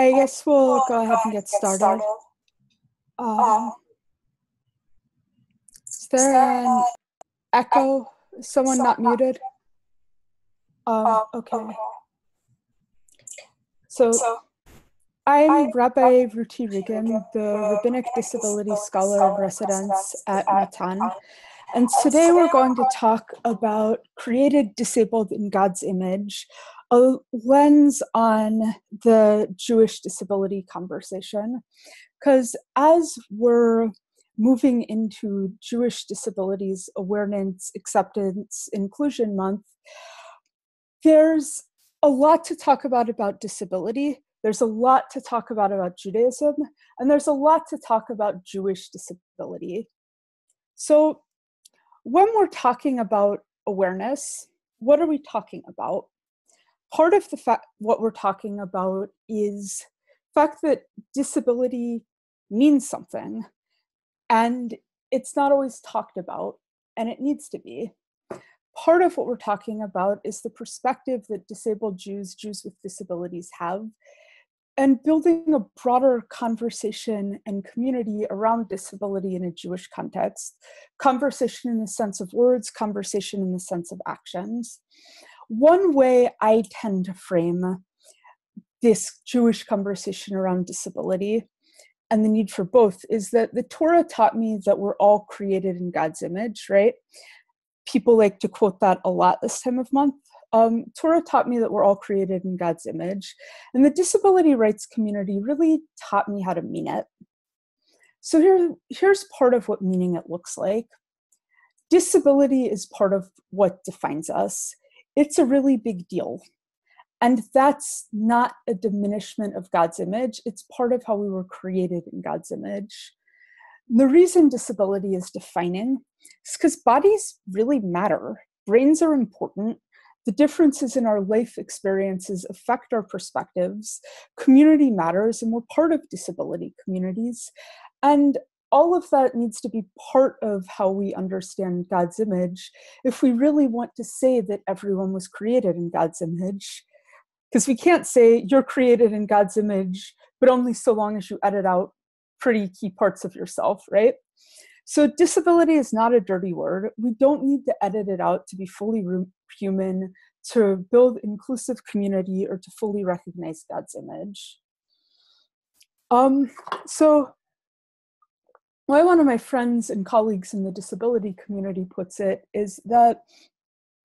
I guess we'll go ahead and get started. Is there an echo? Someone not muted? Okay. So I'm Rabbi Ruti Regan, the Rabbinic Disability Scholar in residence at Matan. And today we're going to talk about created disabled in God's image, a lens on the Jewish disability conversation. Because as we're moving into Jewish Disabilities Awareness, Acceptance, Inclusion Month, there's a lot to talk about disability. There's a lot to talk about Judaism, and there's a lot to talk about Jewish disability. So when we're talking about awareness, what are we talking about? Part of what we're talking about is the fact that disability means something, and it's not always talked about, and it needs to be. Part of what we're talking about is the perspective that disabled Jews with disabilities have, and building a broader conversation and community around disability in a Jewish context. Conversation in the sense of words, conversation in the sense of actions. One way I tend to frame this Jewish conversation around disability and the need for both is that the Torah taught me that we're all created in God's image, right? People like to quote that a lot this time of month. Torah taught me that we're all created in God's image, and the disability rights community really taught me how to mean it. So here's part of what meaning it looks like. Disability is part of what defines us. It's a really big deal. And that's not a diminishment of God's image. It's part of how we were created in God's image. The reason disability is defining is because bodies really matter. Brains are important. The differences in our life experiences affect our perspectives. Community matters, and we're part of disability communities. And all of that needs to be part of how we understand God's image if we really want to say that everyone was created in God's image. Because we can't say you're created in God's image, but only so long as you edit out pretty key parts of yourself, right? So disability is not a dirty word. We don't need to edit it out to be fully human, to build inclusive community, or to fully recognize God's image. So the way one of my friends and colleagues in the disability community puts it is that,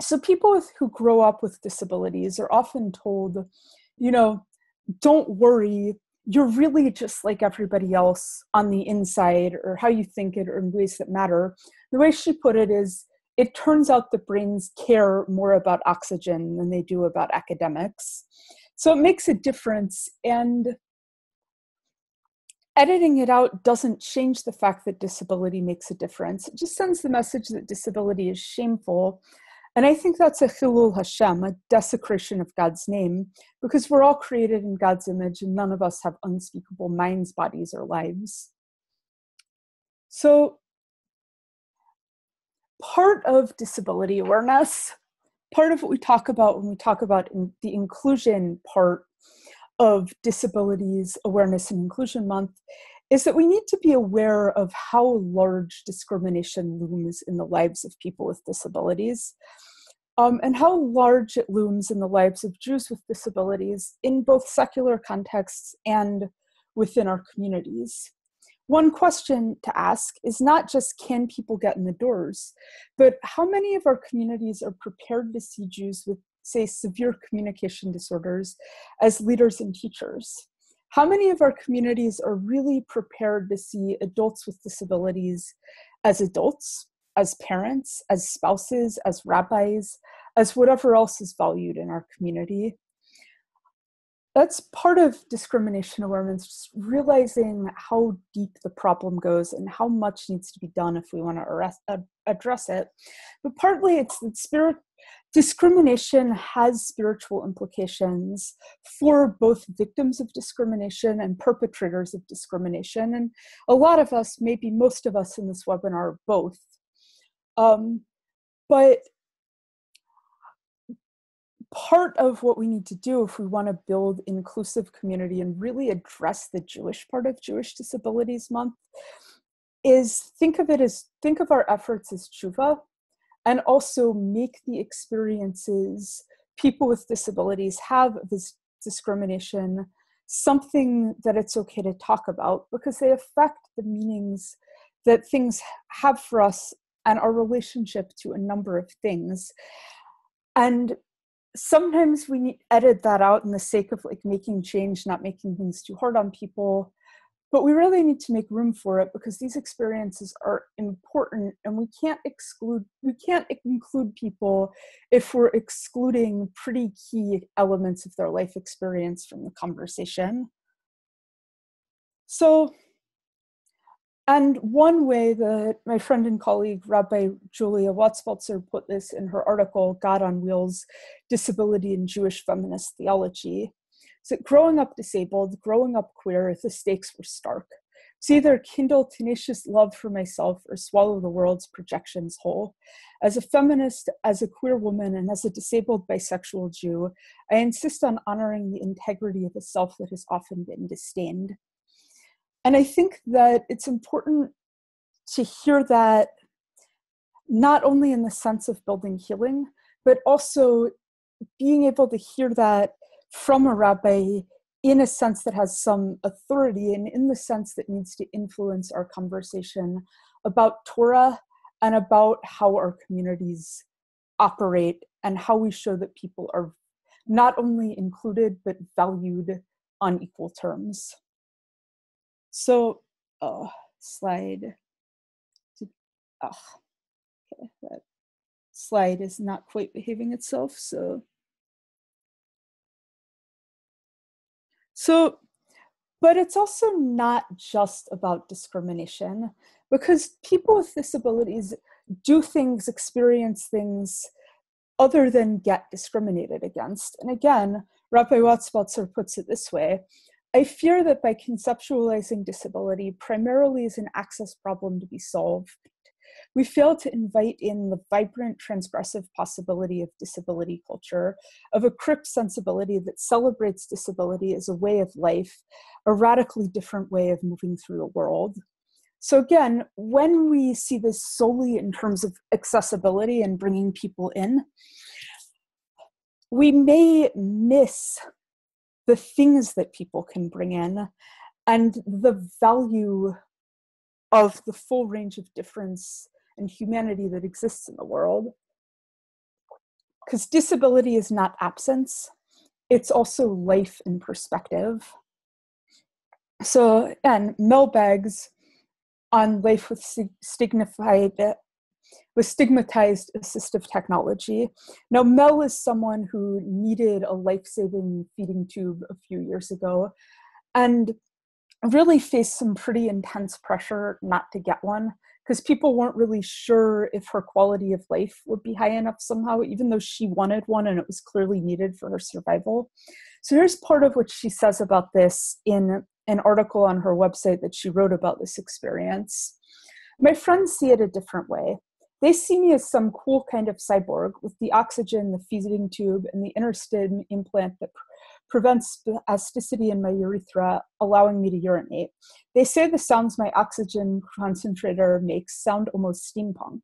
so people who grow up with disabilities are often told, don't worry, you're really just like everybody else on the inside, or how you think it, or in ways that matter. The way she put it is, it turns out that brains care more about oxygen than they do about academics. So it makes a difference, and editing it out doesn't change the fact that disability makes a difference. It just sends the message that disability is shameful. And I think that's a chilul Hashem, a desecration of God's name, because we're all created in God's image and none of us have unspeakable minds, bodies, or lives. So part of disability awareness, part of what we talk about when we talk about the inclusion part of Disabilities Awareness and Inclusion Month is that we need to be aware of how large discrimination looms in the lives of people with disabilities, and how large it looms in the lives of Jews with disabilities in both secular contexts and within our communities. One question to ask is not just, can people get in the doors, but how many of our communities are prepared to see Jews with, say, severe communication disorders as leaders and teachers? How many of our communities are really prepared to see adults with disabilities as adults, as parents, as spouses, as rabbis, as whatever else is valued in our community? That's part of discrimination awareness, just realizing how deep the problem goes and how much needs to be done if we want to address it. But partly it's that discrimination has spiritual implications for both victims of discrimination and perpetrators of discrimination. And a lot of us, maybe most of us in this webinar, are both. But part of what we need to do if we want to build inclusive community and really address the Jewish part of Jewish Disabilities Month is think of our efforts as tshuva, and also make the experiences people with disabilities have of this discrimination something that it's okay to talk about, because they affect the meanings that things have for us and our relationship to a number of things. And sometimes we need to edit that out in the sake of like making change, not making things too hard on people. But we really need to make room for it, because these experiences are important, and we can't include people if we're excluding pretty key elements of their life experience from the conversation. So, and one way that my friend and colleague, Rabbi Julia Watzpelzer, put this in her article, God on Wheels, Disability in Jewish Feminist Theology, is that growing up disabled, growing up queer, the stakes were stark. It's either kindle tenacious love for myself or swallow the world's projections whole. As a feminist, as a queer woman, and as a disabled bisexual Jew, I insist on honoring the integrity of a self that has often been disdained. And I think that it's important to hear that not only in the sense of building healing, but also being able to hear that from a rabbi in a sense that has some authority, and in the sense that needs to influence our conversation about Torah and about how our communities operate and how we show that people are not only included, but valued on equal terms. So, slide. Okay, that slide is not quite behaving itself, So, but it's also not just about discrimination, because people with disabilities do things, experience things other than get discriminated against. And again, Rabbi Watzpelzer puts it this way: I fear that by conceptualizing disability primarily as an access problem to be solved, we fail to invite in the vibrant, transgressive possibility of disability culture, of a crip sensibility that celebrates disability as a way of life, a radically different way of moving through the world. So again, when we see this solely in terms of accessibility and bringing people in, we may miss the things that people can bring in and the value of the full range of difference and humanity that exists in the world. Because disability is not absence, it's also life in perspective. So, and Mel Beggs on life with stigmatized assistive technology. Now, Mel is someone who needed a life-saving feeding tube a few years ago and really faced some pretty intense pressure not to get one, because people weren't really sure if her quality of life would be high enough somehow, even though she wanted one and it was clearly needed for her survival. So here's part of what she says about this in an article on her website that she wrote about this experience. My friends see it a different way. They see me as some cool kind of cyborg with the oxygen, the feeding tube, and the interstim implant that prevents spasticity in my urethra, allowing me to urinate. They say the sounds my oxygen concentrator makes sound almost steampunked.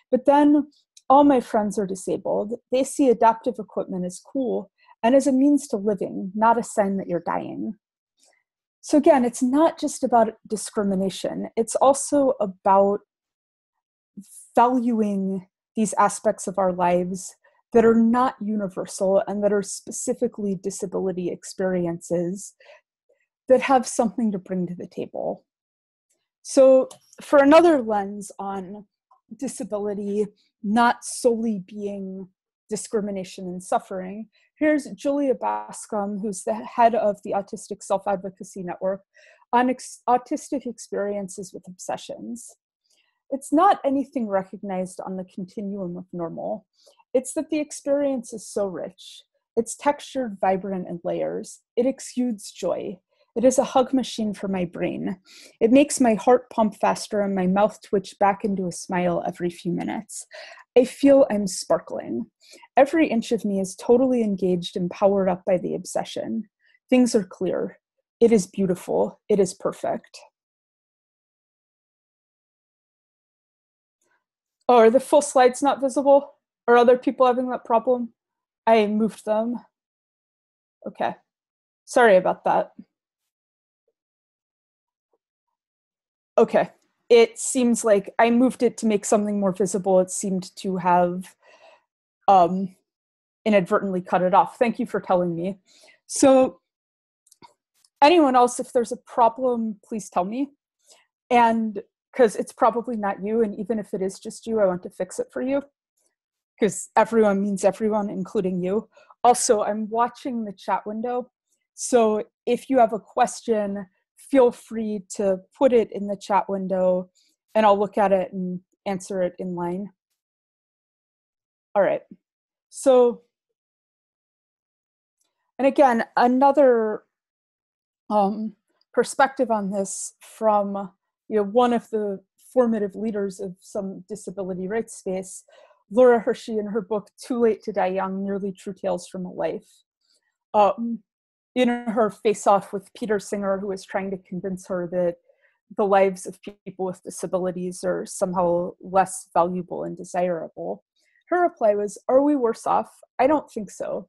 But then all my friends are disabled. They see adaptive equipment as cool and as a means to living, not a sign that you're dying. So again, it's not just about discrimination. It's also about valuing these aspects of our lives that are not universal and that are specifically disability experiences that have something to bring to the table. So for another lens on disability not solely being discrimination and suffering, here's Julia Bascom, who's the head of the Autistic Self-Advocacy Network, on autistic experiences with obsessions. It's not anything recognized on the continuum of normal. It's that the experience is so rich. It's textured, vibrant, and layers. It exudes joy. It is a hug machine for my brain. It makes my heart pump faster and my mouth twitch back into a smile every few minutes. I feel I'm sparkling. Every inch of me is totally engaged and powered up by the obsession. Things are clear. It is beautiful. It is perfect. Oh, are the full slides not visible? Are other people having that problem? I moved them. Okay. Sorry about that. Okay. It seems like I moved it to make something more visible. It seemed to have inadvertently cut it off. Thank you for telling me. So anyone else, if there's a problem, please tell me. And because it's probably not you, and even if it is just you, I want to fix it for you. Because everyone means everyone, including you. Also, I'm watching the chat window. So if you have a question, feel free to put it in the chat window and I'll look at it and answer it in line. All right. So, and again, another perspective on this from one of the formative leaders of some disability rights space, Laura Hershey, in her book, Too Late to Die Young, Nearly True Tales from a Life. In her face-off with Peter Singer, who was trying to convince her that the lives of people with disabilities are somehow less valuable and desirable, her reply was, "Are we worse off? I don't think so.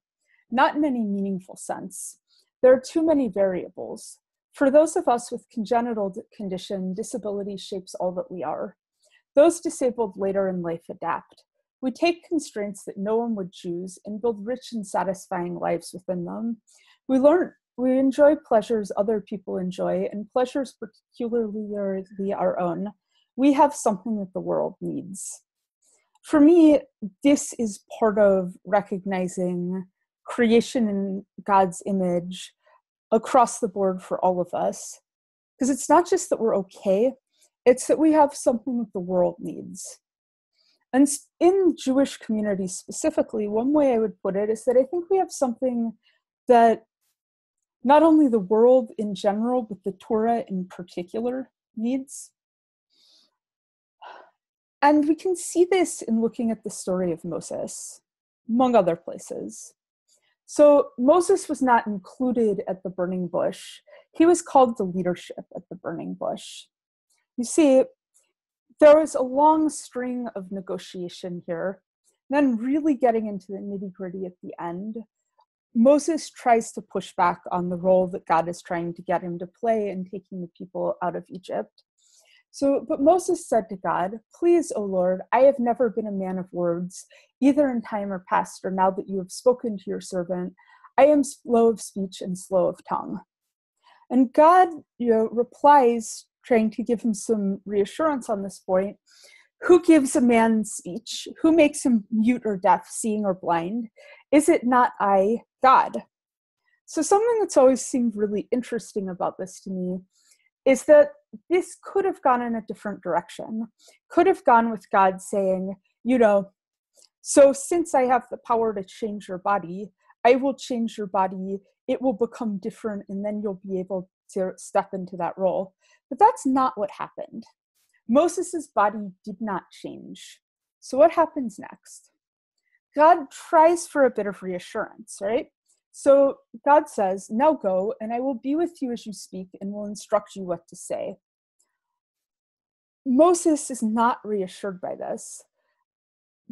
Not in any meaningful sense. There are too many variables. For those of us with congenital condition, disability shapes all that we are. Those disabled later in life adapt. We take constraints that no one would choose and build rich and satisfying lives within them. We enjoy pleasures other people enjoy and pleasures particularly our own. We have something that the world needs." For me, this is part of recognizing creation in God's image across the board for all of us. Because it's not just that we're okay, it's that we have something that the world needs. And in Jewish communities specifically, one way I would put it is that I think we have something that not only the world in general, but the Torah in particular needs. And we can see this in looking at the story of Moses, among other places. So Moses was not included at the burning bush. He was called to leadership at the burning bush. You see, there was a long string of negotiation here. Then really getting into the nitty-gritty at the end, Moses tries to push back on the role that God is trying to get him to play in taking the people out of Egypt. But Moses said to God, "Please, O Lord, I have never been a man of words, either in time or past, or now that you have spoken to your servant. I am slow of speech and slow of tongue." And God, replies, trying to give him some reassurance on this point. "Who gives a man speech? Who makes him mute or deaf, seeing or blind? Is it not I, God?" So something that's always seemed really interesting about this to me is that this could have gone in a different direction. Could have gone with God saying, so since I have the power to change your body, I will change your body, it will become different, and then you'll be able to step into that role. But that's not what happened. Moses' body did not change. So what happens next? God tries for a bit of reassurance, right? So God says, "Now go, and I will be with you as you speak and will instruct you what to say." Moses is not reassured by this,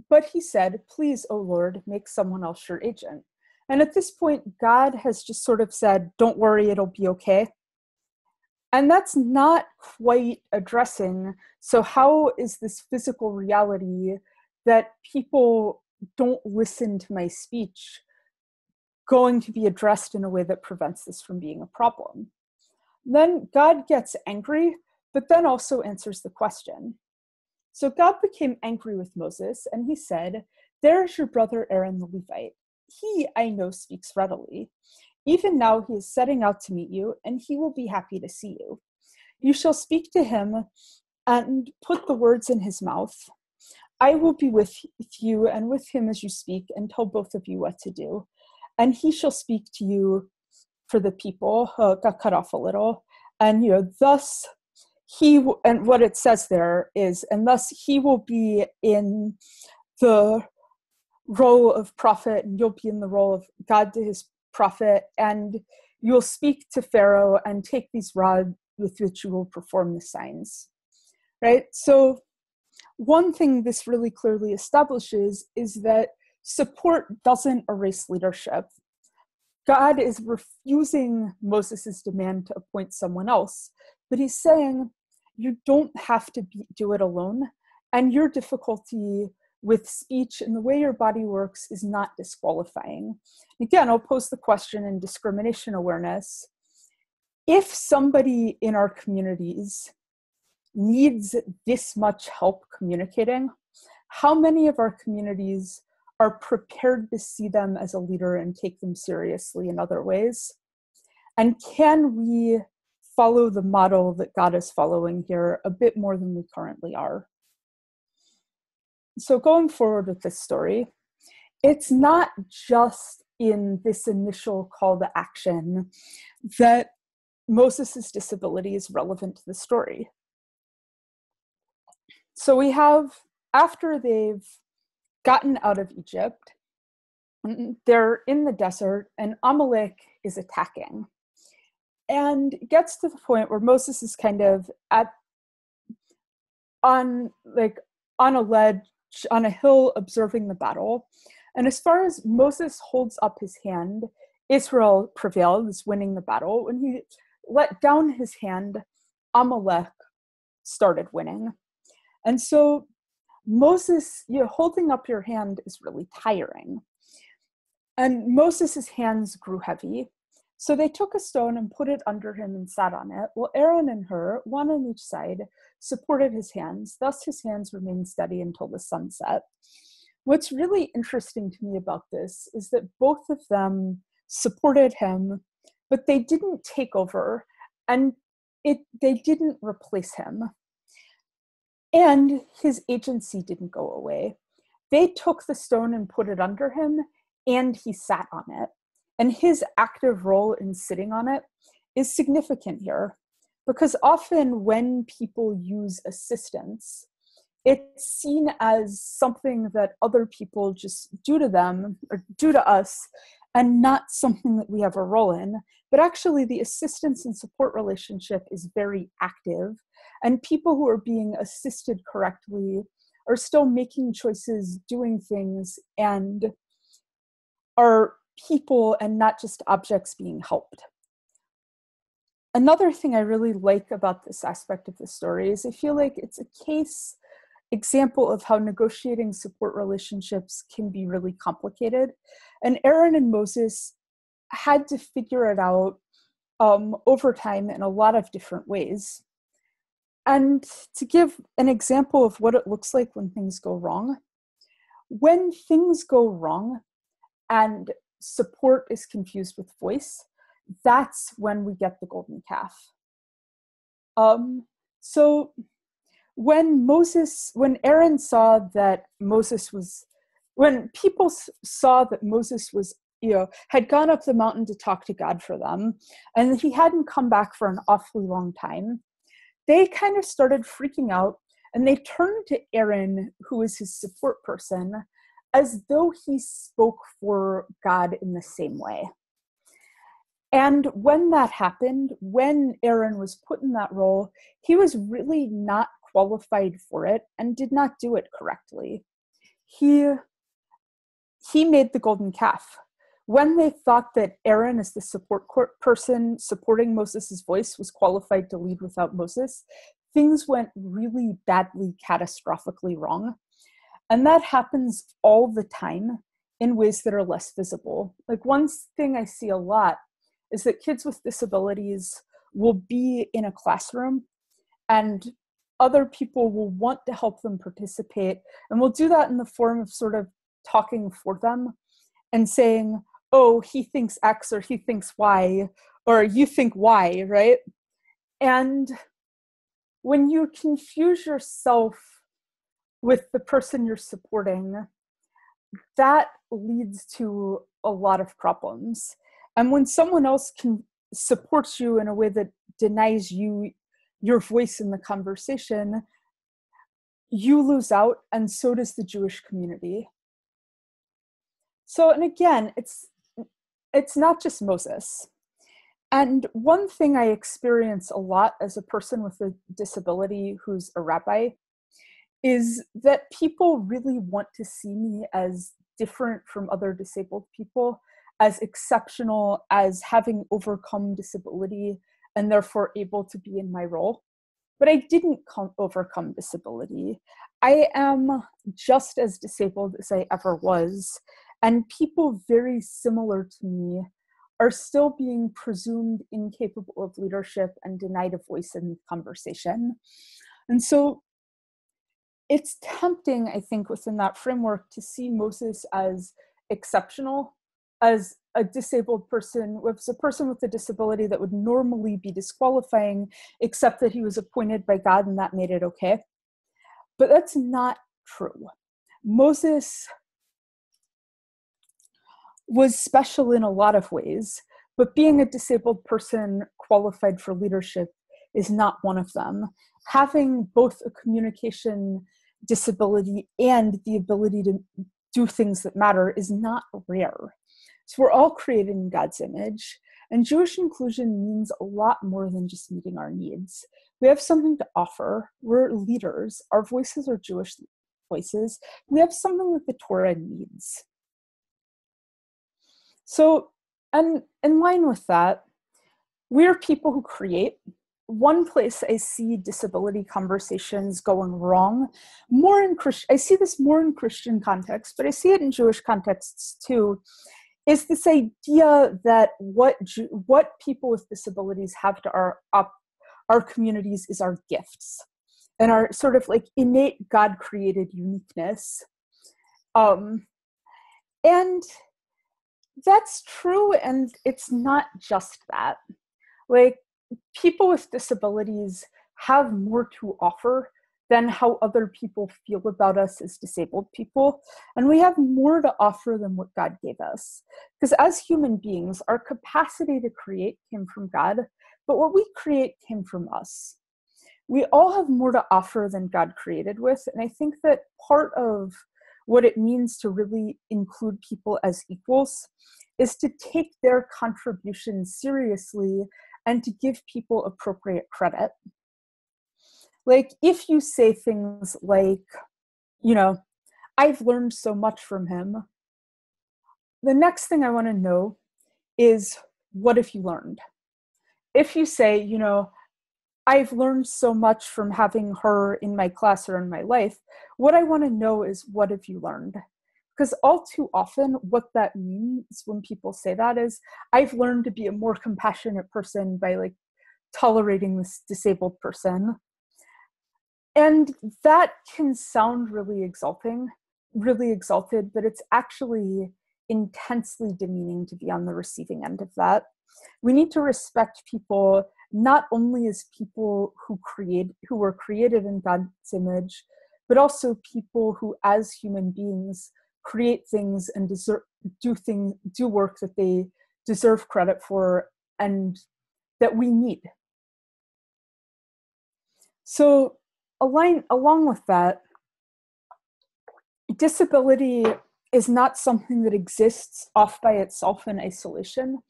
but he said, "Please, O Lord, make someone else your agent." And at this point, God has just sort of said, "Don't worry, it'll be okay." And that's not quite addressing, so how is this physical reality that people don't listen to my speech going to be addressed in a way that prevents this from being a problem? Then God gets angry, but then also answers the question. So God became angry with Moses, and he said, "There is your brother Aaron the Levite. He, I know, speaks readily. Even now he is setting out to meet you, and he will be happy to see you. You shall speak to him and put the words in his mouth. I will be with you and with him as you speak and tell both of you what to do. And he shall speak to you for the people, got cut off a little. And, thus and what it says there is, and thus he will be in the role of prophet, and you'll be in the role of God to his prophet, and you'll speak to Pharaoh and take these rods with which you will perform the signs, right? So one thing this really clearly establishes is that support doesn't erase leadership. God is refusing Moses' demand to appoint someone else, but he's saying, you don't have to do it alone, and your difficulty with speech and the way your body works is not disqualifying. Again, I'll pose the question in discrimination awareness. If somebody in our communities needs this much help communicating, how many of our communities are prepared to see them as a leader and take them seriously in other ways? And can we follow the model that God is following here a bit more than we currently are? So going forward with this story, it's not just in this initial call to action that Moses' disability is relevant to the story. So we have, after they've gotten out of Egypt, they're in the desert and Amalek is attacking. And it gets to the point where Moses is kind of on a ledge, on a hill, observing the battle. And as far as Moses holds up his hand, Israel prevailed, is winning the battle. When he let down his hand, Amalek started winning. And so Moses, holding up your hand is really tiring. And Moses' hands grew heavy. So they took a stone and put it under him and sat on it, while Aaron and Hur, one on each side, supported his hands. Thus his hands remained steady until the sun set. What's really interesting to me about this is that both of them supported him, but they didn't take over, and they didn't replace him. And his agency didn't go away. They took the stone and put it under him, and he sat on it. And his active role in sitting on it is significant here, because often when people use assistance, it's seen as something that other people just do to them or do to us, and not something that we have a role in. But actually the assistance and support relationship is very active, and people who are being assisted correctly are still making choices, doing things, and are people and not just objects being helped. Another thing I really like about this aspect of the story is I feel like it's a example of how negotiating support relationships can be really complicated. And Aaron and Moses had to figure it out over time in a lot of different ways. And to give an example of what it looks like when things go wrong, when things go wrong and support is confused with voice, that's when we get the golden calf. So when Aaron saw that when people saw that Moses was, had gone up the mountain to talk to God for them, and he hadn't come back for an awfully long time, they kind of started freaking out, and they turned to Aaron, who is his support person, as though he spoke for God in the same way. And when that happened, when Aaron was put in that role, he was really not qualified for it and did not do it correctly. He made the golden calf. When they thought that Aaron, as the support person supporting Moses' voice, was qualified to lead without Moses, things went really badly, catastrophically wrong. And that happens all the time in ways that are less visible. Like, one thing I see a lot is that kids with disabilities will be in a classroom and other people will want to help them participate, and will do that in the form of sort of talking for them and saying, oh, he thinks X or he thinks Y, or you think Y, right? And when you confuse yourself with the person you're supporting, that leads to a lot of problems. And when someone else can supports you in a way that denies you your voice in the conversation, you lose out, and so does the Jewish community. So, and again, it's not just Moses. And one thing I experience a lot as a person with a disability who's a rabbi is that people really want to see me as different from other disabled people, as exceptional, as having overcome disability and therefore able to be in my role. But I didn't overcome disability. I am just as disabled as I ever was. And people very similar to me are still being presumed incapable of leadership and denied a voice in the conversation. And so it's tempting, I think, within that framework to see Moses as exceptional, as a disabled person, was a person with a disability that would normally be disqualifying, except that he was appointed by God and that made it okay. But that's not true. Moses was special in a lot of ways, but being a disabled person qualified for leadership is not one of them. Having both a communication disability and the ability to do things that matter is not rare. So we're all created in God's image, and Jewish inclusion means a lot more than just meeting our needs. We have something to offer. We're leaders. Our voices are Jewish voices. We have something that the Torah needs. So, and in line with that, we're people who create. One place I see disability conversations going wrong, I see this more in Christian context, but I see it in Jewish contexts too, is this idea that what people with disabilities have to our communities is our gifts and our sort of like innate God-created uniqueness. And that's true, and it's not just that. Like, people with disabilities have more to offer than how other people feel about us as disabled people. And we have more to offer than what God gave us. Because as human beings, our capacity to create came from God, but what we create came from us. We all have more to offer than God created with. And I think that part of what it means to really include people as equals is to take their contributions seriously and to give people appropriate credit. Like, if you say things like, I've learned so much from him, the next thing I want to know is, what have you learned? If you say, I've learned so much from having her in my class or in my life, what I want to know is, what have you learned? Because all too often what that means when people say that is, I've learned to be a more compassionate person by like tolerating this disabled person. And that can sound really exalted, but it's actually intensely demeaning to be on the receiving end of that. We need to respect people not only as people who were created in God's image, but also people who, as human beings, create things and do work that they deserve credit for and that we need. So along with that, disability is not something that exists off by itself in isolation.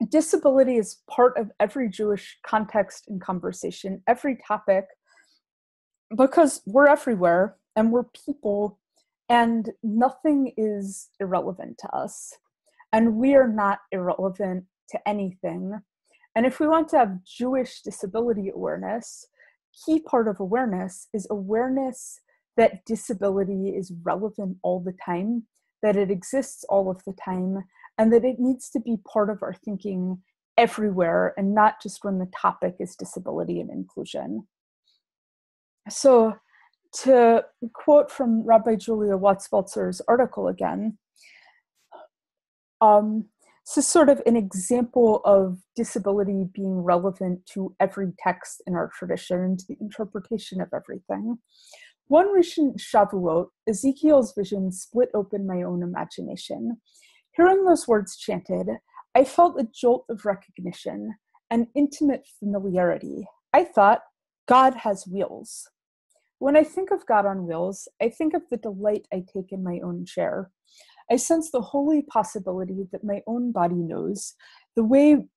Disability is part of every Jewish context and conversation, every topic, because we're everywhere and we're people, and nothing is irrelevant to us. And we are not irrelevant to anything. And if we want to have Jewish disability awareness, key part of awareness is awareness that disability is relevant all the time, that it exists all of the time, and that it needs to be part of our thinking everywhere, and not just when the topic is disability and inclusion. So, to quote from Rabbi Julia Watts-Baltzer's article again, this is sort of an example of disability being relevant to every text in our tradition and to the interpretation of everything. One recent Shavuot, Ezekiel's vision split open my own imagination. Hearing those words chanted, I felt a jolt of recognition, an intimate familiarity. I thought, God has wheels. When I think of God on wheels, I think of the delight I take in my own chair. I sense the holy possibility that my own body knows, the way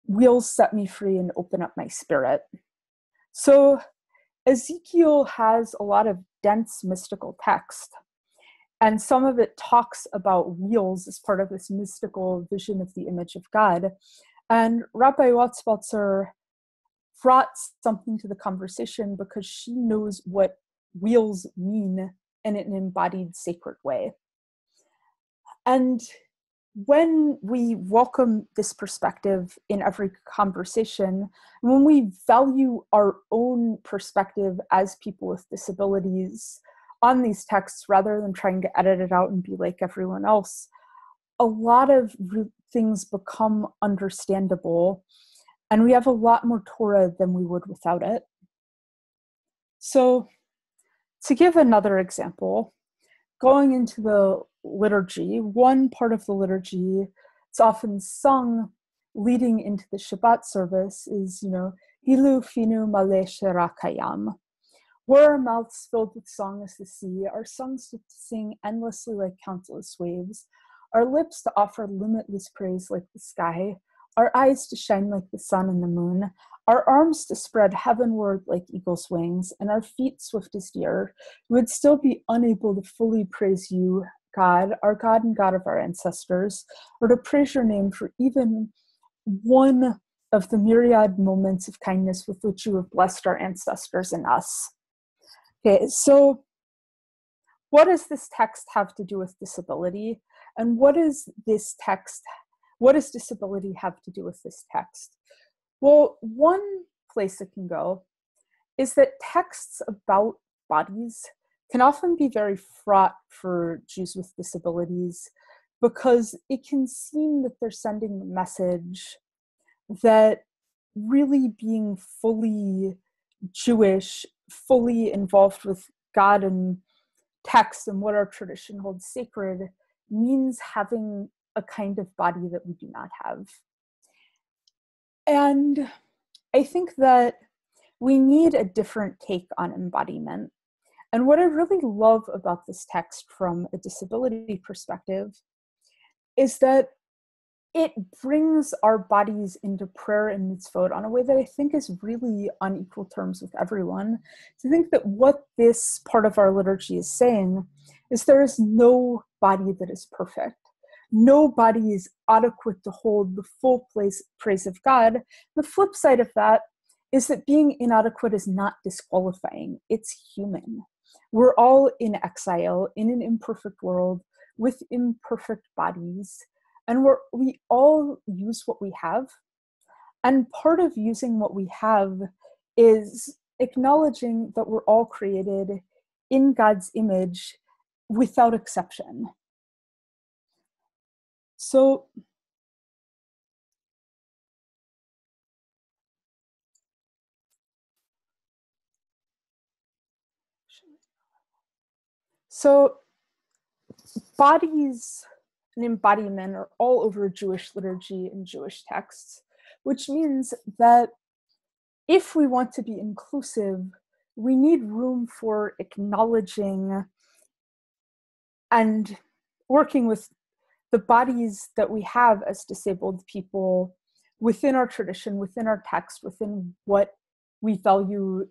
wheels set me free and open up my spirit. So Ezekiel has a lot of dense mystical text, and some of it talks about wheels as part of this mystical vision of the image of God. And Rabbi Watzwalzer brought something to the conversation because she knows what wheels mean in an embodied sacred way. And when we welcome this perspective in every conversation, when we value our own perspective as people with disabilities on these texts, rather than trying to edit it out and be like everyone else, a lot of things become understandable, and we have a lot more Torah than we would without it. So to give another example, going into the liturgy, one part of the liturgy, it's often sung leading into the Shabbat service is, Hilu Finu Maleh Shera Kayam. Were our mouths filled with song as the sea, our songs to sing endlessly like countless waves, our lips to offer limitless praise like the sky, our eyes to shine like the sun and the moon, our arms to spread heavenward like eagle's wings, and our feet swift as deer, we would still be unable to fully praise you, God, our God and God of our ancestors, or to praise your name for even one of the myriad moments of kindness with which you have blessed our ancestors and us. Okay, so what does this text have to do with disability? And what does disability have to do with this text? Well, one place it can go is that texts about bodies can often be very fraught for Jews with disabilities because it can seem that they're sending the message that really being fully Jewish, fully involved with God and text and what our tradition holds sacred means having a kind of body that we do not have. And I think that we need a different take on embodiment. And what I really love about this text from a disability perspective is that it brings our bodies into prayer and mitzvot on a way that I think is really on equal terms with everyone. So I think that what this part of our liturgy is saying is there is no body that is perfect. No body is adequate to hold the full praise of God. The flip side of that is that being inadequate is not disqualifying. It's human. We're all in exile in an imperfect world with imperfect bodies. And we all use what we have. And part of using what we have is acknowledging that we're all created in God's image without exception. So bodies and embodiment are all over Jewish liturgy and Jewish texts, which means that if we want to be inclusive, we need room for acknowledging and working with the bodies that we have as disabled people within our tradition, within our text, within what we value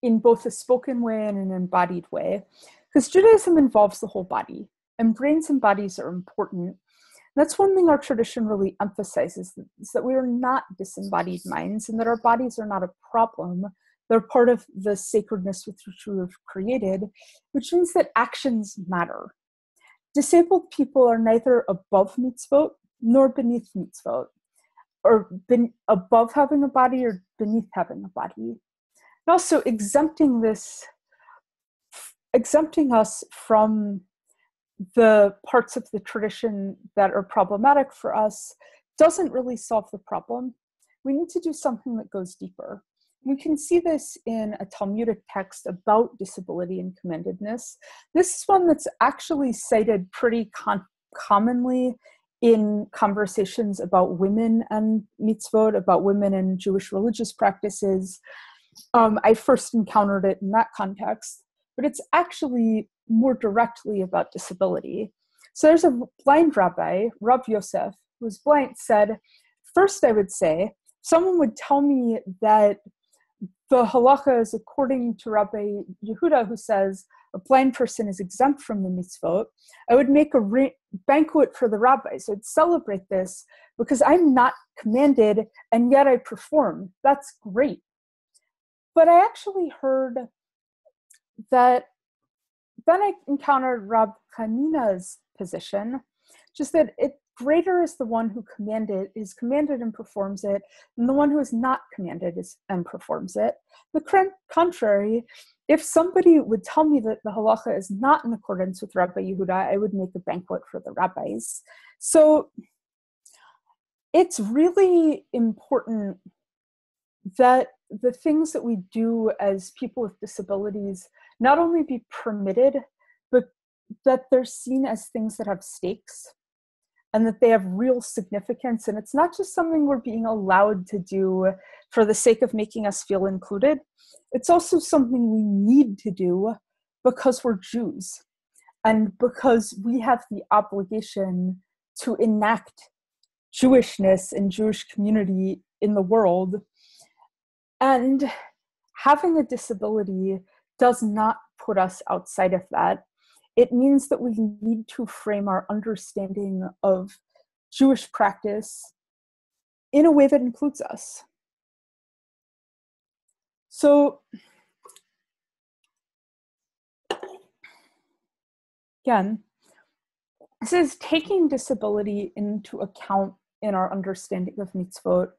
in both a spoken way and an embodied way. Because Judaism involves the whole body, and brains and bodies are important. That's one thing our tradition really emphasizes, is that we are not disembodied minds and that our bodies are not a problem. They're part of the sacredness with which we were created, which means that actions matter. Disabled people are neither above mitzvot nor beneath mitzvot, or above having a body or beneath having a body. And also exempting us from the parts of the tradition that are problematic for us doesn't really solve the problem. We need to do something that goes deeper. We can see this in a Talmudic text about disability and commandedness. This is one that's actually cited pretty commonly in conversations about women and mitzvot, about women and Jewish religious practices. I first encountered it in that context, but it's actually more directly about disability. So there's a blind rabbi, Rav Yosef, who's blind, said, first I would say, someone would tell me that the halacha is according to Rabbi Yehuda, who says a blind person is exempt from the mitzvot, I would make a banquet for the rabbis. I'd celebrate this because I'm not commanded and yet I perform. That's great. But I actually heard that then I encountered Rab Chanina's position, just that greater is the one who is commanded and performs it, than the one who is not commanded and performs it. The contrary, if somebody would tell me that the halacha is not in accordance with Rabbi Yehuda, I would make a banquet for the rabbis. So it's really important that the things that we do as people with disabilities not only be permitted, but that they're seen as things that have stakes and that they have real significance. And it's not just something we're being allowed to do for the sake of making us feel included. It's also something we need to do because we're Jews and because we have the obligation to enact Jewishness and Jewish community in the world. And having a disability does not put us outside of that. It means that we need to frame our understanding of Jewish practice in a way that includes us. So, again, this is taking disability into account in our understanding of mitzvot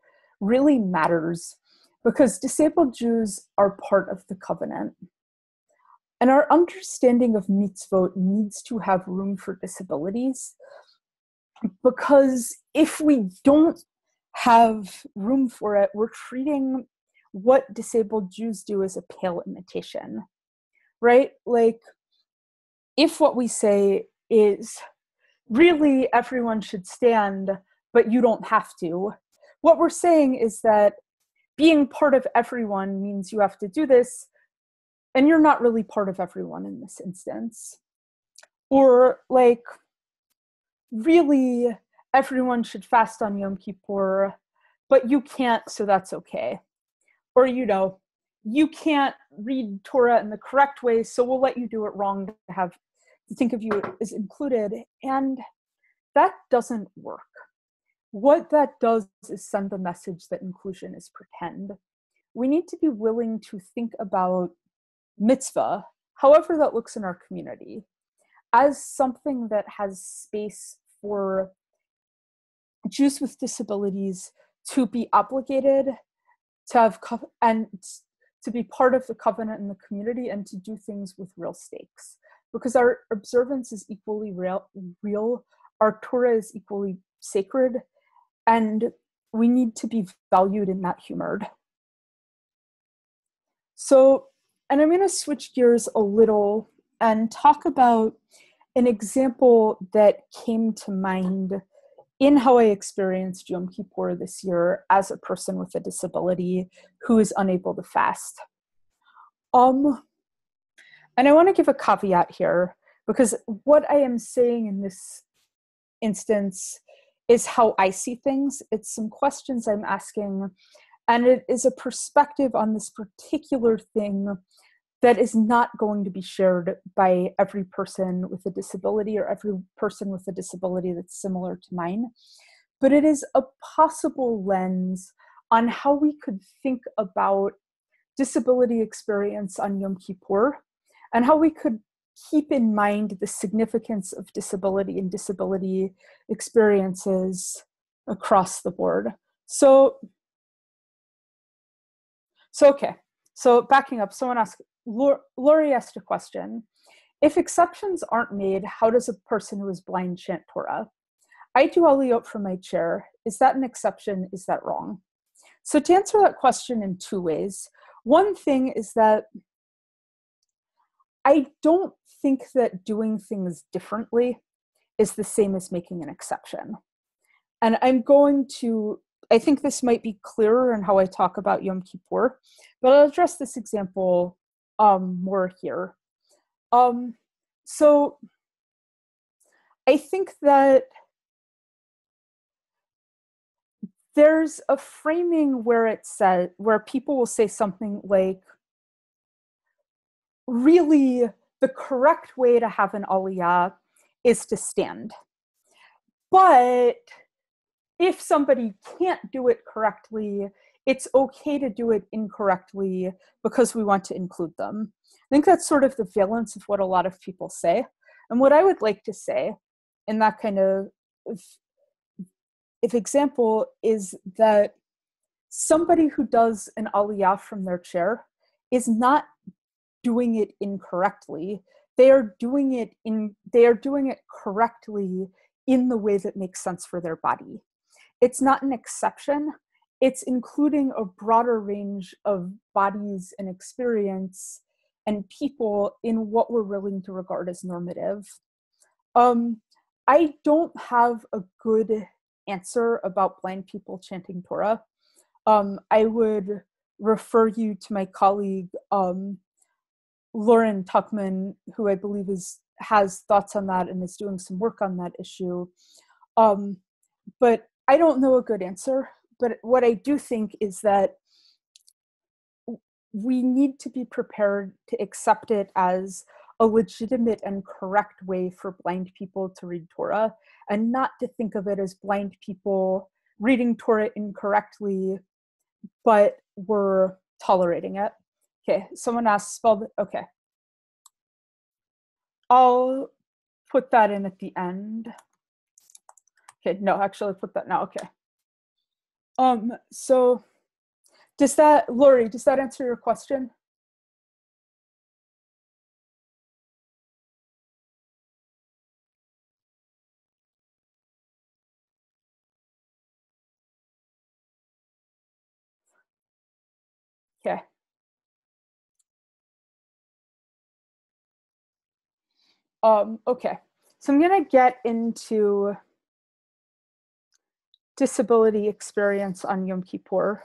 really matters because disabled Jews are part of the covenant. And our understanding of mitzvot needs to have room for disabilities because if we don't have room for it, we're treating what disabled Jews do as a pale imitation, right? Like, if what we say is really everyone should stand, but you don't have to, what we're saying is that being part of everyone means you have to do this, and you're not really part of everyone in this instance. Or like, really, everyone should fast on Yom Kippur, but you can't, so that's okay. Or, you can't read Torah in the correct way, so we'll let you do it wrong to think of you as included. And that doesn't work. What that does is send the message that inclusion is pretend. We need to be willing to think about mitzvah, however that looks in our community, as something that has space for Jews with disabilities to be obligated, to have and to be part of the covenant in the community, and to do things with real stakes. Because our observance is equally real, our Torah is equally sacred, and we need to be valued and not humored. So, and I'm going to switch gears a little and talk about an example that came to mind in how I experienced Yom Kippur this year as a person with a disability who is unable to fast. And I want to give a caveat here, because what I am saying in this instance is how I see things. It's some questions I'm asking, and it is a perspective on this particular thing that is not going to be shared by every person with a disability or every person with a disability that's similar to mine. But it is a possible lens on how we could think about disability experience on Yom Kippur and how we could keep in mind the significance of disability and disability experiences across the board. So backing up, someone asked, Lori asked a question. If exceptions aren't made, how does a person who is blind chant Torah? I do aliyot from my chair. Is that an exception? Is that wrong? So to answer that question in two ways, one thing is that I don't think that doing things differently is the same as making an exception. And I think this might be clearer in how I talk about Yom Kippur, but I'll address this example more here. So I think that there's a framing where people will say something like, really, the correct way to have an aliyah is to stand. But if somebody can't do it correctly, it's okay to do it incorrectly because we want to include them. I think that's sort of the valence of what a lot of people say. And what I would like to say in that kind of example is that somebody who does an aliyah from their chair is not doing it incorrectly. They are doing it correctly in the way that makes sense for their body. It's not an exception. It's including a broader range of bodies and experience and people in what we're willing to regard as normative. I don't have a good answer about blind people chanting Torah. I would refer you to my colleague, Lauren Tuckman, who I believe has thoughts on that and is doing some work on that issue. But I don't know a good answer. But what I do think is that we need to be prepared to accept it as a legitimate and correct way for blind people to read Torah, and not to think of it as blind people reading Torah incorrectly, but we're tolerating it. Okay, someone asked, spelled it. Okay. I'll put that in at the end. Okay, no, actually put that now, okay. So Lori, does that answer your question? Okay. Okay, so I'm gonna get into disability experience on Yom Kippur.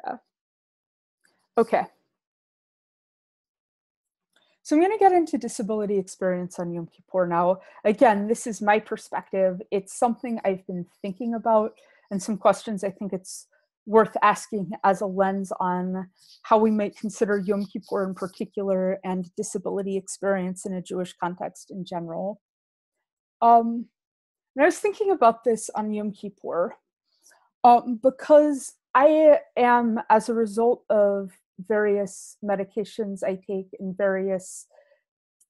Yeah. Okay. So I'm going to get into disability experience on Yom Kippur now. Again, this is my perspective. It's something I've been thinking about, and some questions I think it's worth asking as a lens on how we might consider Yom Kippur in particular and disability experience in a Jewish context in general. And I was thinking about this on Yom Kippur because I am, as a result of various medications I take and various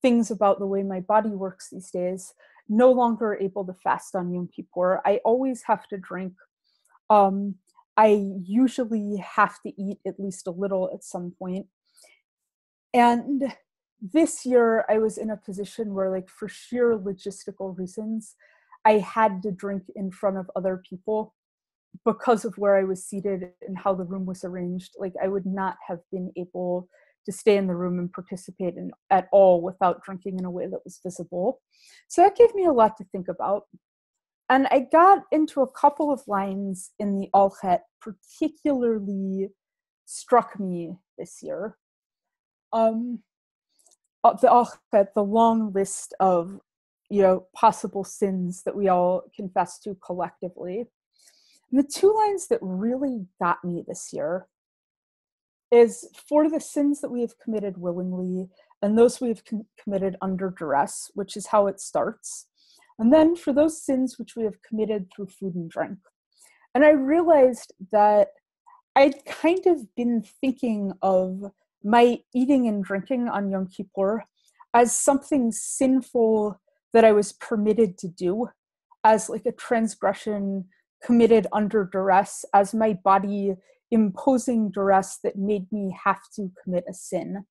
things about the way my body works these days, no longer able to fast on Yom Kippur. I always have to drink. I usually have to eat at least a little at some point. And this year I was in a position where, like, for sheer logistical reasons, I had to drink in front of other people because of where I was seated and how the room was arranged. Like, I would not have been able to stay in the room and participate at all without drinking in a way that was visible. So that gave me a lot to think about. And I got into a couple of lines in the Alchet particularly struck me this year. The Alchet, the long list of, possible sins that we all confess to collectively. And the two lines that really got me this year is for the sins that we have committed willingly and those we have committed under duress, which is how it starts. And then for those sins which we have committed through food and drink. And I realized that I'd kind of been thinking of my eating and drinking on Yom Kippur as something sinful that I was permitted to do, as like a transgression committed under duress, as my body imposing duress that made me have to commit a sin.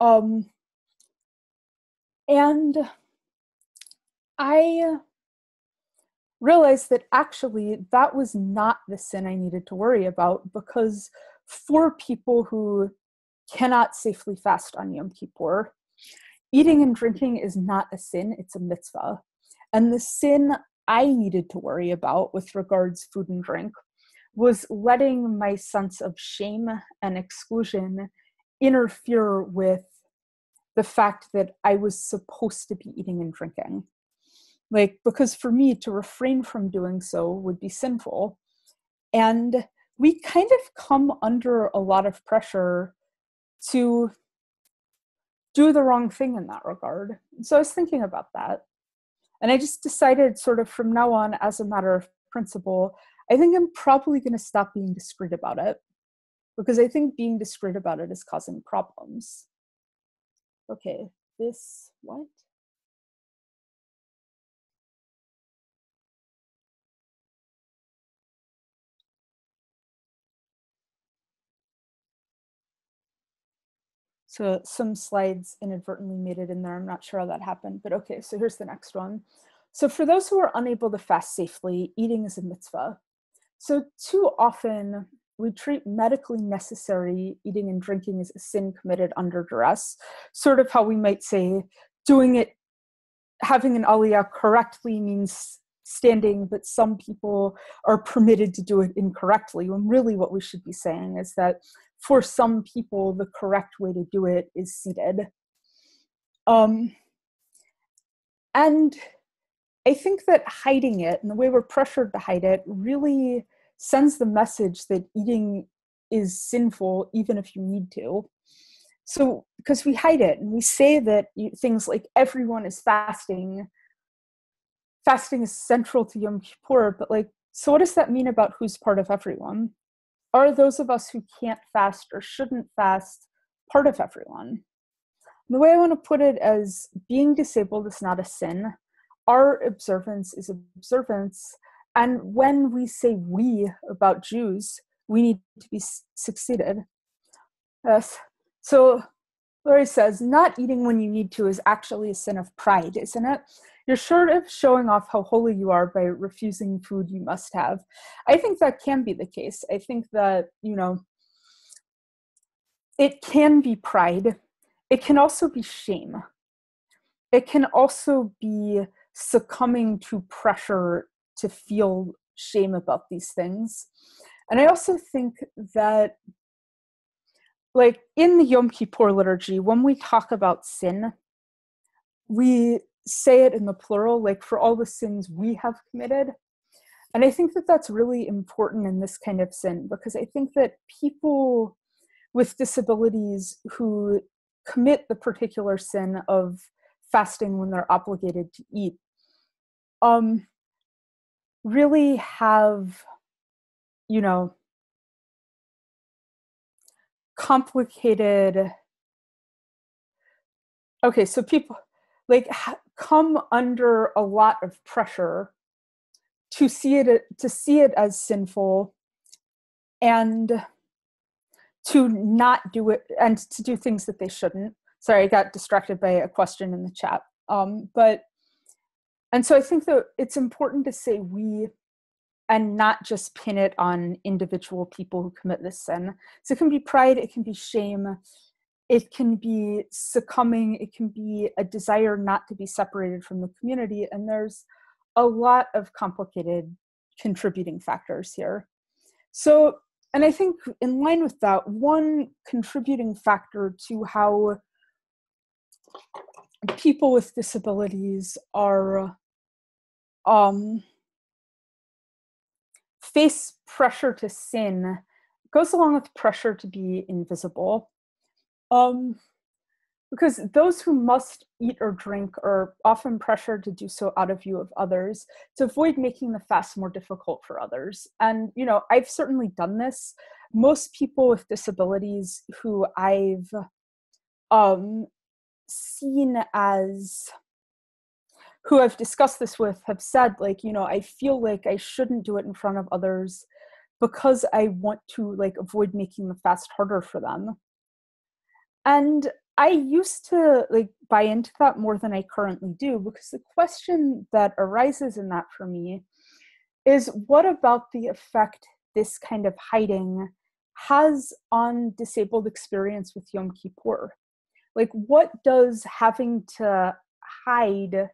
And I realized that actually that was not the sin I needed to worry about, because for people who cannot safely fast on Yom Kippur, eating and drinking is not a sin, it's a mitzvah. And the sin I needed to worry about with regards food and drink was letting my sense of shame and exclusion interfere with the fact that I was supposed to be eating and drinking. Like, because for me to refrain from doing so would be sinful. And we kind of come under a lot of pressure to do the wrong thing in that regard. So I was thinking about that. And I just decided sort of from now on, as a matter of principle, I think I'm probably going to stop being discreet about it, because I think being discreet about it is causing problems. Okay, what? So some slides inadvertently made it in there. I'm not sure how that happened, but okay, so here's the next one. So for those who are unable to fast safely, eating is a mitzvah. So too often we treat medically necessary eating and drinking as a sin committed under duress, sort of how we might say doing it, having an aliyah correctly means standing, but some people are permitted to do it incorrectly, when really what we should be saying is that for some people, the correct way to do it is seated. And I think that hiding it, and the way we're pressured to hide it, really sends the message that eating is sinful, even if you need to. So, because we hide it, and we say that things like everyone is fasting is central to Yom Kippur, but like, so what does that mean about who's part of everyone? Are those of us who can't fast or shouldn't fast part of everyone? And the way I want to put it is, being disabled is not a sin. Our observance is observance. And when we say we about Jews, we need to be succeeded. Yes. So Laurie says, not eating when you need to is actually a sin of pride, isn't it? You're sort of showing off how holy you are by refusing food you must have. I think that can be the case. I think that, it can be pride. It can also be shame. It can also be succumbing to pressure to feel shame about these things. And I also think that, like, in the Yom Kippur liturgy, when we talk about sin, we say it in the plural, like, for all the sins we have committed. And I think that that's really important in this kind of sin, because I think that people with disabilities who commit the particular sin of fasting when they're obligated to eat, really have, complicated, okay, so people like come under a lot of pressure to see it as sinful, and to not do it, and to do things that they shouldn't. Sorry, I got distracted by a question in the chat. And so I think that it's important to say we, and not just pin it on individual people who commit this sin. So it can be pride, it can be shame, it can be succumbing, it can be a desire not to be separated from the community. And there's a lot of complicated contributing factors here. So, and I think in line with that, one contributing factor to how people with disabilities are face pressure to sin goes along with pressure to be invisible. Because those who must eat or drink are often pressured to do so out of view of others, to avoid making the fast more difficult for others. And, I've certainly done this. Most people with disabilities who I've seen as, who I've discussed this with, have said, like, I feel like I shouldn't do it in front of others because I want to, like, avoid making the fast harder for them. And I used to, like, buy into that more than I currently do, because the question that arises in that for me is, what about the effect this kind of hiding has on disabled experience with Yom Kippur? Like, what does having to hide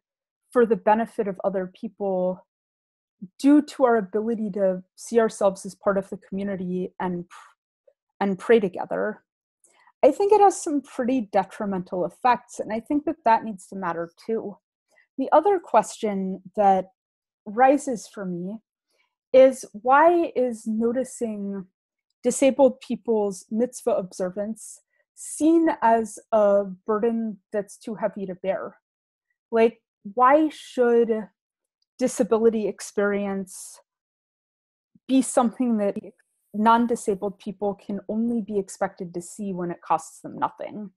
for the benefit of other people due to our ability to see ourselves as part of the community and pray together, I think it has some pretty detrimental effects, and I think that that needs to matter too. The other question that rises for me is, why is noticing disabled people's mitzvah observance seen as a burden that's too heavy to bear? Like, why should disability experience be something that non-disabled people can only be expected to see when it costs them nothing?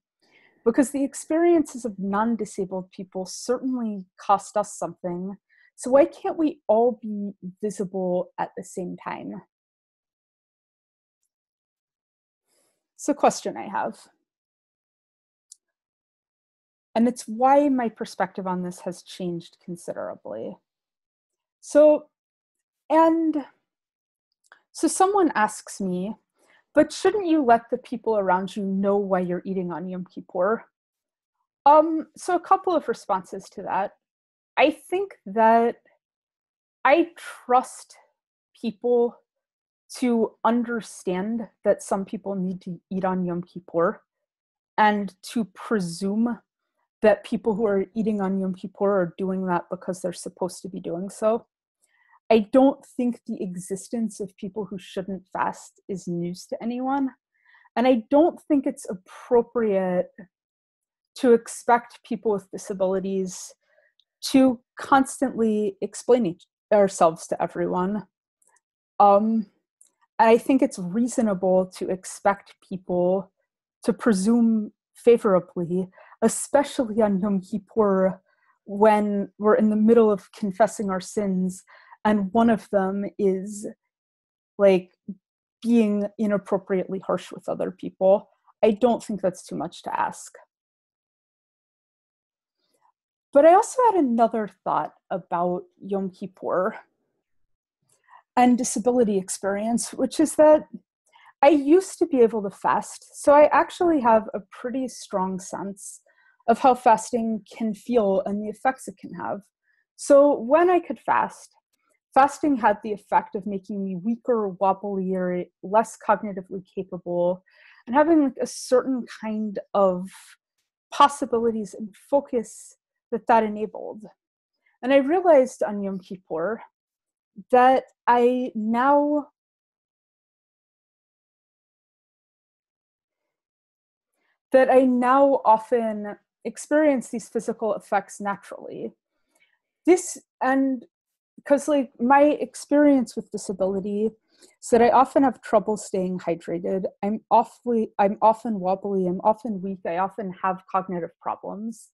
Because the experiences of non-disabled people certainly cost us something. So why can't we all be visible at the same time? It's a question I have. And it's why my perspective on this has changed considerably. So someone asks me, but shouldn't you let the people around you know why you're eating on Yom Kippur? So a couple of responses to that. I think that I trust people to understand that some people need to eat on Yom Kippur, and to presume that people who are eating on Yom Kippur are doing that because they're supposed to be doing so. I don't think the existence of people who shouldn't fast is news to anyone. And I don't think it's appropriate to expect people with disabilities to constantly explain ourselves to everyone. I think it's reasonable to expect people to presume favorably, especially on Yom Kippur, when we're in the middle of confessing our sins, and one of them is like being inappropriately harsh with other people. I don't think that's too much to ask. But I also had another thought about Yom Kippur and disability experience, which is that I used to be able to fast, so I actually have a pretty strong sense of how fasting can feel and the effects it can have. So when I could fast, fasting had the effect of making me weaker, wobblier, less cognitively capable, and having like a certain kind of possibilities and focus that enabled. And I realized on Yom Kippur that I now often experience these physical effects naturally. Because like my experience with disability is that I often have trouble staying hydrated. I'm often wobbly, I'm often weak, I often have cognitive problems.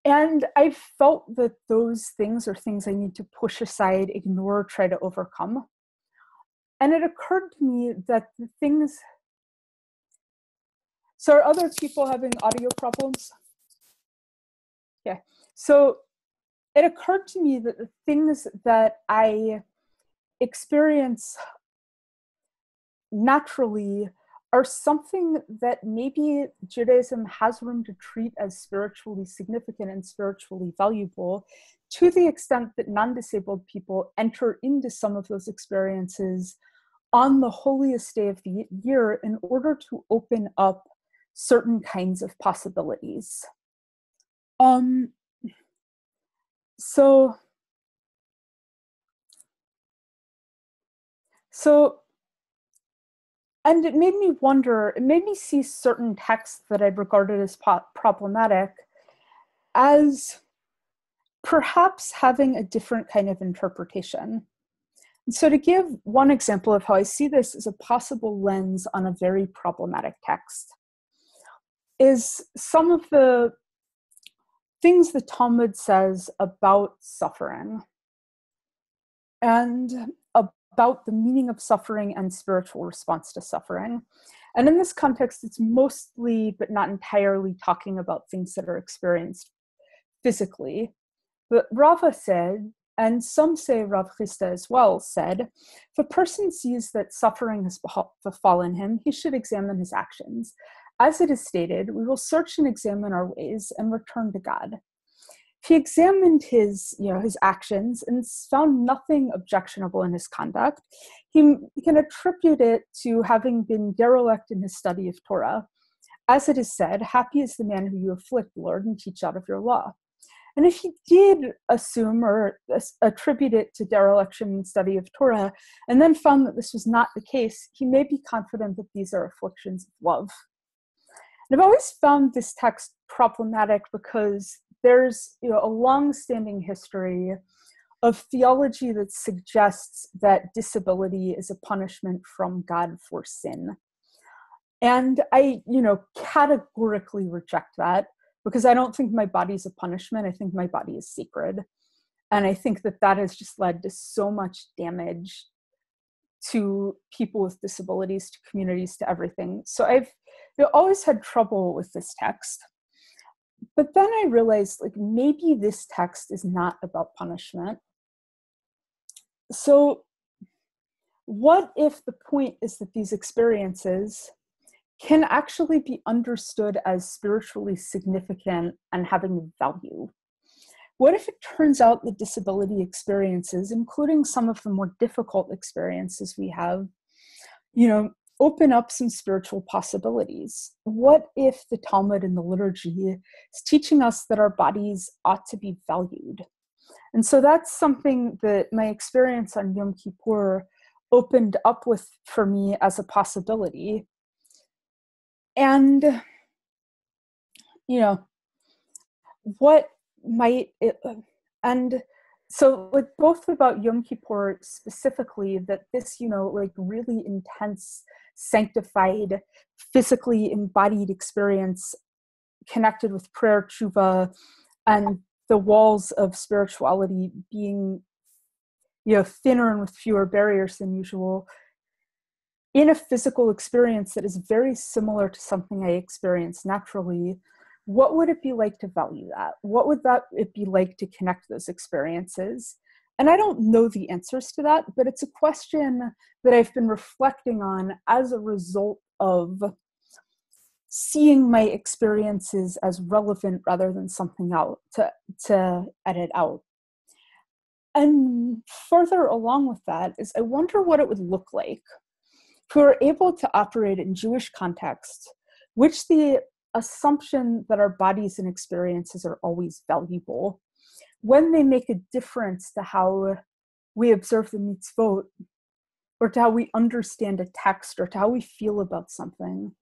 And I felt that those things are things I need to push aside, ignore, try to overcome. And it occurred to me that the things... So are other people having audio problems? Yeah. So it occurred to me that the things that I experience naturally are something that maybe Judaism has room to treat as spiritually significant and spiritually valuable, to the extent that non-disabled people enter into some of those experiences on the holiest day of the year in order to open up certain kinds of possibilities. And it made me wonder, it made me see certain texts that I'd regarded as problematic as perhaps having a different kind of interpretation. And so to give one example of how I see this as a possible lens on a very problematic text, is some of the things the Talmud says about suffering and about the meaning of suffering and spiritual response to suffering. And in this context, it's mostly, but not entirely, talking about things that are experienced physically. But Rava said, and some say Rav Chisda as well, said, if a person sees that suffering has befallen him, he should examine his actions. As it is stated, we will search and examine our ways and return to God. he examined his actions and found nothing objectionable in his conduct. He can attribute it to having been derelict in his study of Torah. As it is said, happy is the man who you afflict, Lord, and teach out of your law. And if he did assume or attribute it to dereliction in study of Torah, and then found that this was not the case, he may be confident that these are afflictions of love. And I've always found this text problematic because there's a long-standing history of theology that suggests that disability is a punishment from God for sin. And I, categorically reject that, because I don't think my body's a punishment. I think my body is sacred. And I think that that has just led to so much damage to people with disabilities, to communities, to everything. So I've always had trouble with this text. But then I realized, maybe this text is not about punishment. So what if the point is that these experiences can actually be understood as spiritually significant and having value? What if it turns out that disability experiences, including some of the more difficult experiences we have, open up some spiritual possibilities? What if the Talmud and the liturgy is teaching us that our bodies ought to be valued? And so that's something that my experience on Yom Kippur opened up with for me as a possibility. And, what might it, and so both about Yom Kippur specifically, that this, really intense, sanctified, physically embodied experience connected with prayer, tshuva, and the walls of spirituality being, thinner and with fewer barriers than usual, in a physical experience that is very similar to something I experience naturally. What would it be like to value that? What would it be like to connect those experiences? And I don't know the answers to that, but it's a question that I've been reflecting on as a result of seeing my experiences as relevant rather than something out to edit out. And further along with that is, I wonder what it would look like if we were able to operate in Jewish context, which the assumption that our bodies and experiences are always valuable, when they make a difference to how we observe the mitzvot, or to how we understand a text, or to how we feel about something.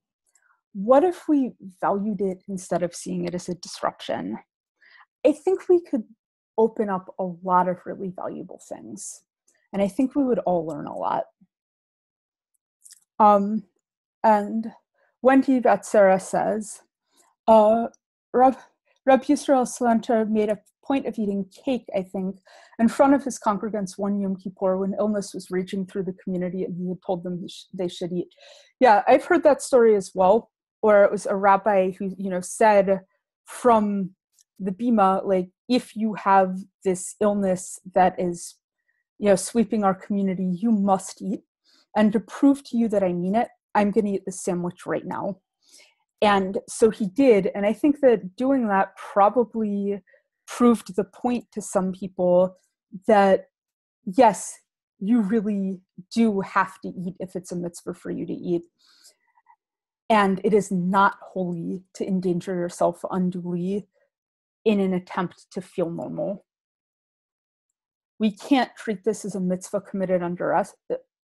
What if we valued it instead of seeing it as a disruption? I think we could open up a lot of really valuable things. And I think we would all learn a lot. And Wendy Vatsera says, Reb Yisrael Salanter made a point of eating cake, I think, in front of his congregants one Yom Kippur when illness was raging through the community, and he had told them they should eat. Yeah, I've heard that story as well, where it was a rabbi who, said from the bima, if you have this illness that is, sweeping our community, you must eat. And to prove to you that I mean it, I'm going to eat this sandwich right now. And so he did. And I think that doing that probably proved the point to some people that, yes, you really do have to eat if it's a mitzvah for you to eat. And it is not holy to endanger yourself unduly in an attempt to feel normal. We can't treat this as a mitzvah committed under us,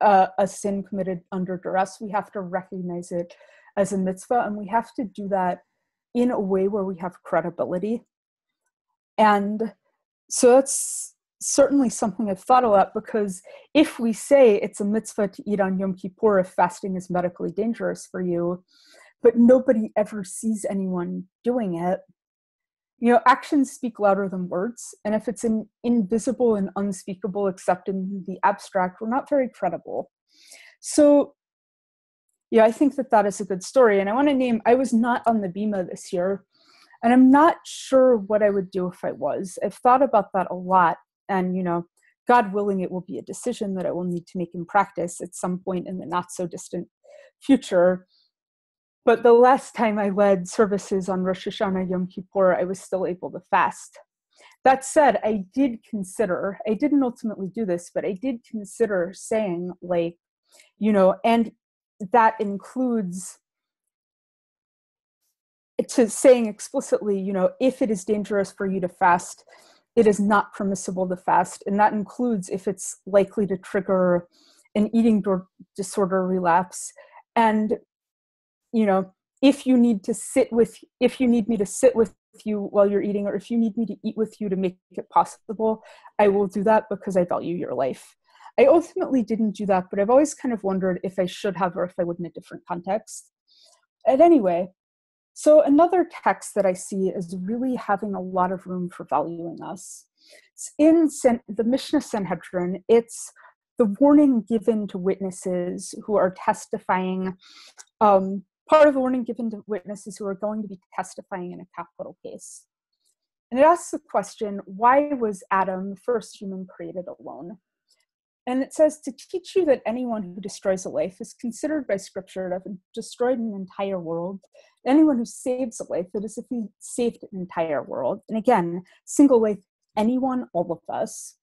a sin committed under duress. We have to recognize it as a mitzvah, and we have to do that in a way where we have credibility. And so that's certainly something I've thought a lot, because if we say it's a mitzvah to eat on Yom Kippur if fasting is medically dangerous for you, but nobody ever sees anyone doing it, actions speak louder than words. And if it's an invisible and unspeakable except in the abstract, we're not very credible. So yeah, I think that is a good story. And I want to name, I was not on the bima this year, and I'm not sure what I would do if I was. I've thought about that a lot. And, God willing, it will be a decision that I will need to make in practice at some point in the not so distant future. But the last time I led services on Rosh Hashanah, Yom Kippur, I was still able to fast. That said, I didn't ultimately do this, but I did consider saying, like, and that includes to saying explicitly, if it is dangerous for you to fast, it is not permissible to fast. And that includes if it's likely to trigger an eating disorder relapse. And, if you need me to sit with you while you're eating, or if you need me to eat with you to make it possible, I will do that because I value your life. I ultimately didn't do that, but I've always kind of wondered if I should have, or if I would in a different context. And anyway, so another text that I see is really having a lot of room for valuing us. In the Mishnah Sanhedrin, it's the warning given to witnesses who are testifying, part of the warning given to witnesses who are going to be testifying in a capital case. And it asks the question, why was Adam, the first human, created alone? And it says, to teach you that anyone who destroys a life is considered by Scripture to have destroyed an entire world. Anyone who saves a life, it is as if he saved an entire world. And again, single life, anyone, all of us.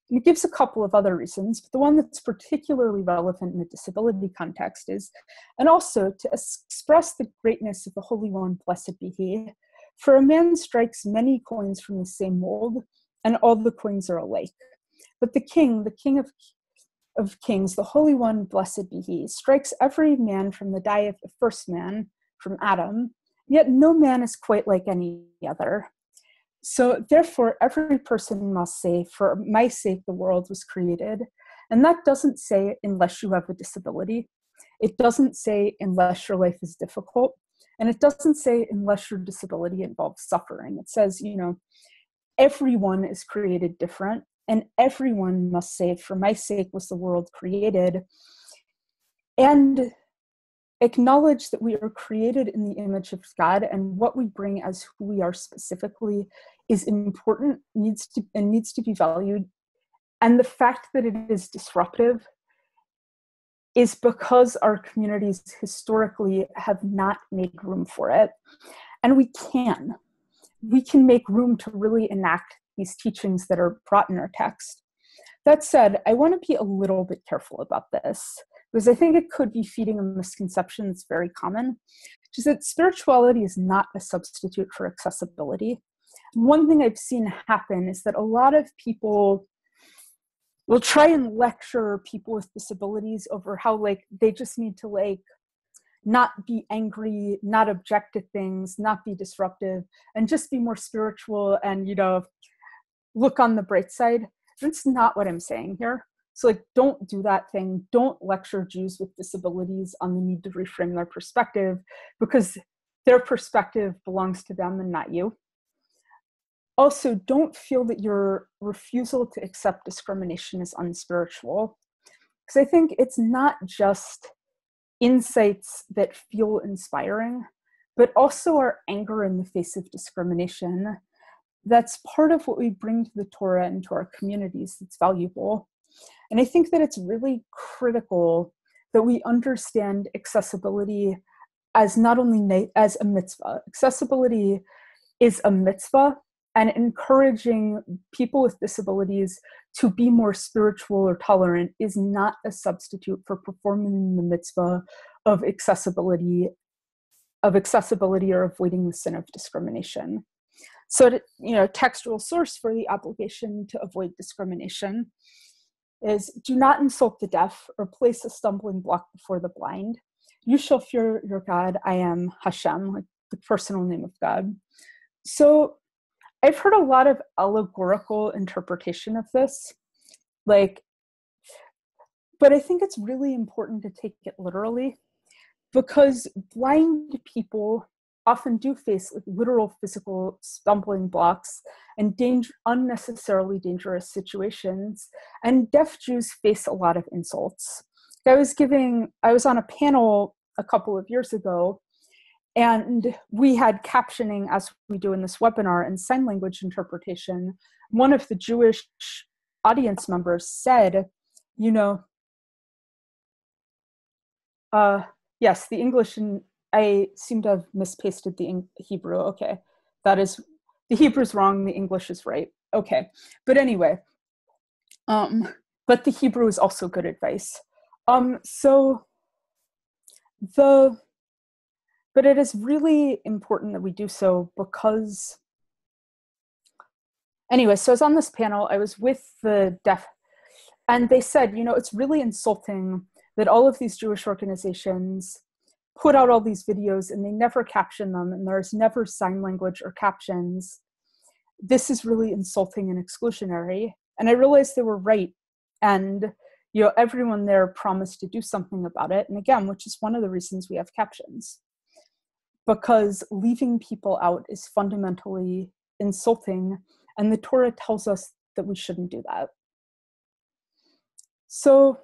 And it gives a couple of other reasons, but the one that's particularly relevant in the disability context is, and also to express the greatness of the Holy One, blessed be he. For a man strikes many coins from the same mold, and all the coins are alike. But the king of kings, the Holy One, blessed be he, strikes every man from the die of the first man, from Adam, yet no man is quite like any other. So therefore, every person must say, for my sake the world was created. And that doesn't say unless you have a disability. It doesn't say unless your life is difficult. And it doesn't say unless your disability involves suffering. It says, everyone is created different. And everyone must say, for my sake was the world created. And acknowledge that we are created in the image of God, and what we bring as who we are specifically is important, needs to be valued. And the fact that it is disruptive is because our communities historically have not made room for it. And we can make room to really enact these teachings that are brought in our text. That said, I want to be a little bit careful about this, because I think it could be feeding a misconception that's very common, which is that spirituality is not a substitute for accessibility. One thing I've seen happen is that a lot of people will try and lecture people with disabilities over how they just need to not be angry, not object to things, not be disruptive, and just be more spiritual and, look on the bright side. That's not what I'm saying here. So don't do that thing. Don't lecture Jews with disabilities on the need to reframe their perspective, because their perspective belongs to them and not you. Also, don't feel that your refusal to accept discrimination is unspiritual, because I think it's not just insights that feel inspiring, but also our anger in the face of discrimination. That's part of what we bring to the Torah and to our communities that's valuable. And I think that it's really critical that we understand accessibility as not only as a mitzvah. Accessibility is a mitzvah, and encouraging people with disabilities to be more spiritual or tolerant is not a substitute for performing the mitzvah of accessibility or avoiding the sin of discrimination. So, textual source for the obligation to avoid discrimination is, do not insult the deaf or place a stumbling block before the blind. You shall fear your God. I am Hashem, the personal name of God. So I've heard a lot of allegorical interpretation of this, but I think it's really important to take it literally, because blind people often do face literal physical stumbling blocks and unnecessarily dangerous situations, and deaf Jews face a lot of insults. I was on a panel a couple of years ago, and we had captioning, as we do in this webinar, and sign language interpretation. One of the Jewish audience members said, yes, the English, and I seem to have mispasted the Hebrew. Okay, that is, the Hebrew's wrong, the English is right. okay. But anyway, but the Hebrew is also good advice. But it is really important that we do so because, anyway, so I was on this panel, I was with the deaf, and they said, you know, it's really insulting that all of these Jewish organizations put out all these videos and they never caption them, and there's never sign language or captions. This is really insulting and exclusionary. And I realized they were right. And, you know, everyone there promised to do something about it. And again, which is one of the reasons we have captions, because leaving people out is fundamentally insulting. And the Torah tells us that we shouldn't do that. So,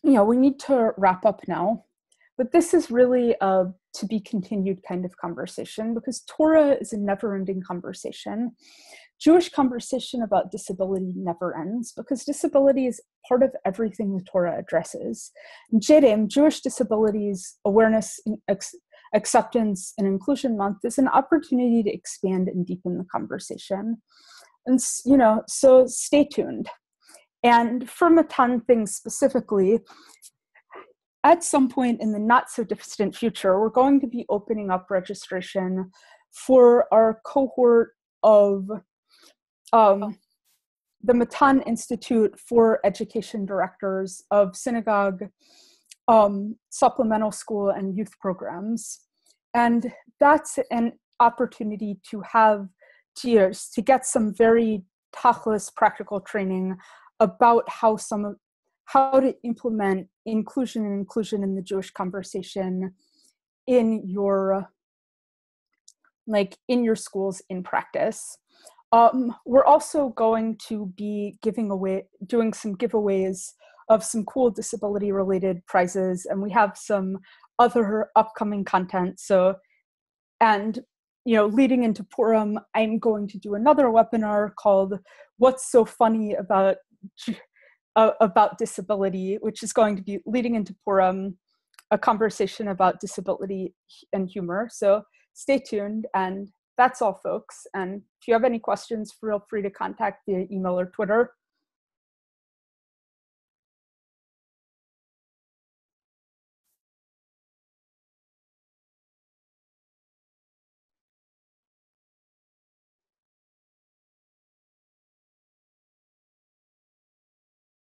you know, we need to wrap up now, but this is really a to be continued kind of conversation, because Torah is a never-ending conversation. Jewish conversation about disability never ends, because disability is part of everything the Torah addresses. JDIM, Jewish Disabilities Awareness, Acceptance, and Inclusion Month, is an opportunity to expand and deepen the conversation. And, you know, so stay tuned. And for Matan things specifically, at some point in the not so distant future, we're going to be opening up registration for our cohort of the Matan Institute for Education Directors of Synagogue, Supplemental School, and Youth Programs. And that's an opportunity to have tiers, to get some very tachlis practical training about how to implement inclusion in the Jewish conversation in your schools in practice. We're also going to be doing some giveaways of some cool disability related prizes, and we have some other upcoming content. So, and you know, leading into Purim, I'm going to do another webinar called "What's So Funny About Disability," which is going to be leading into Purim, a conversation about disability and humor. So stay tuned, and that's all, folks. And if you have any questions, feel free to contact via email or Twitter.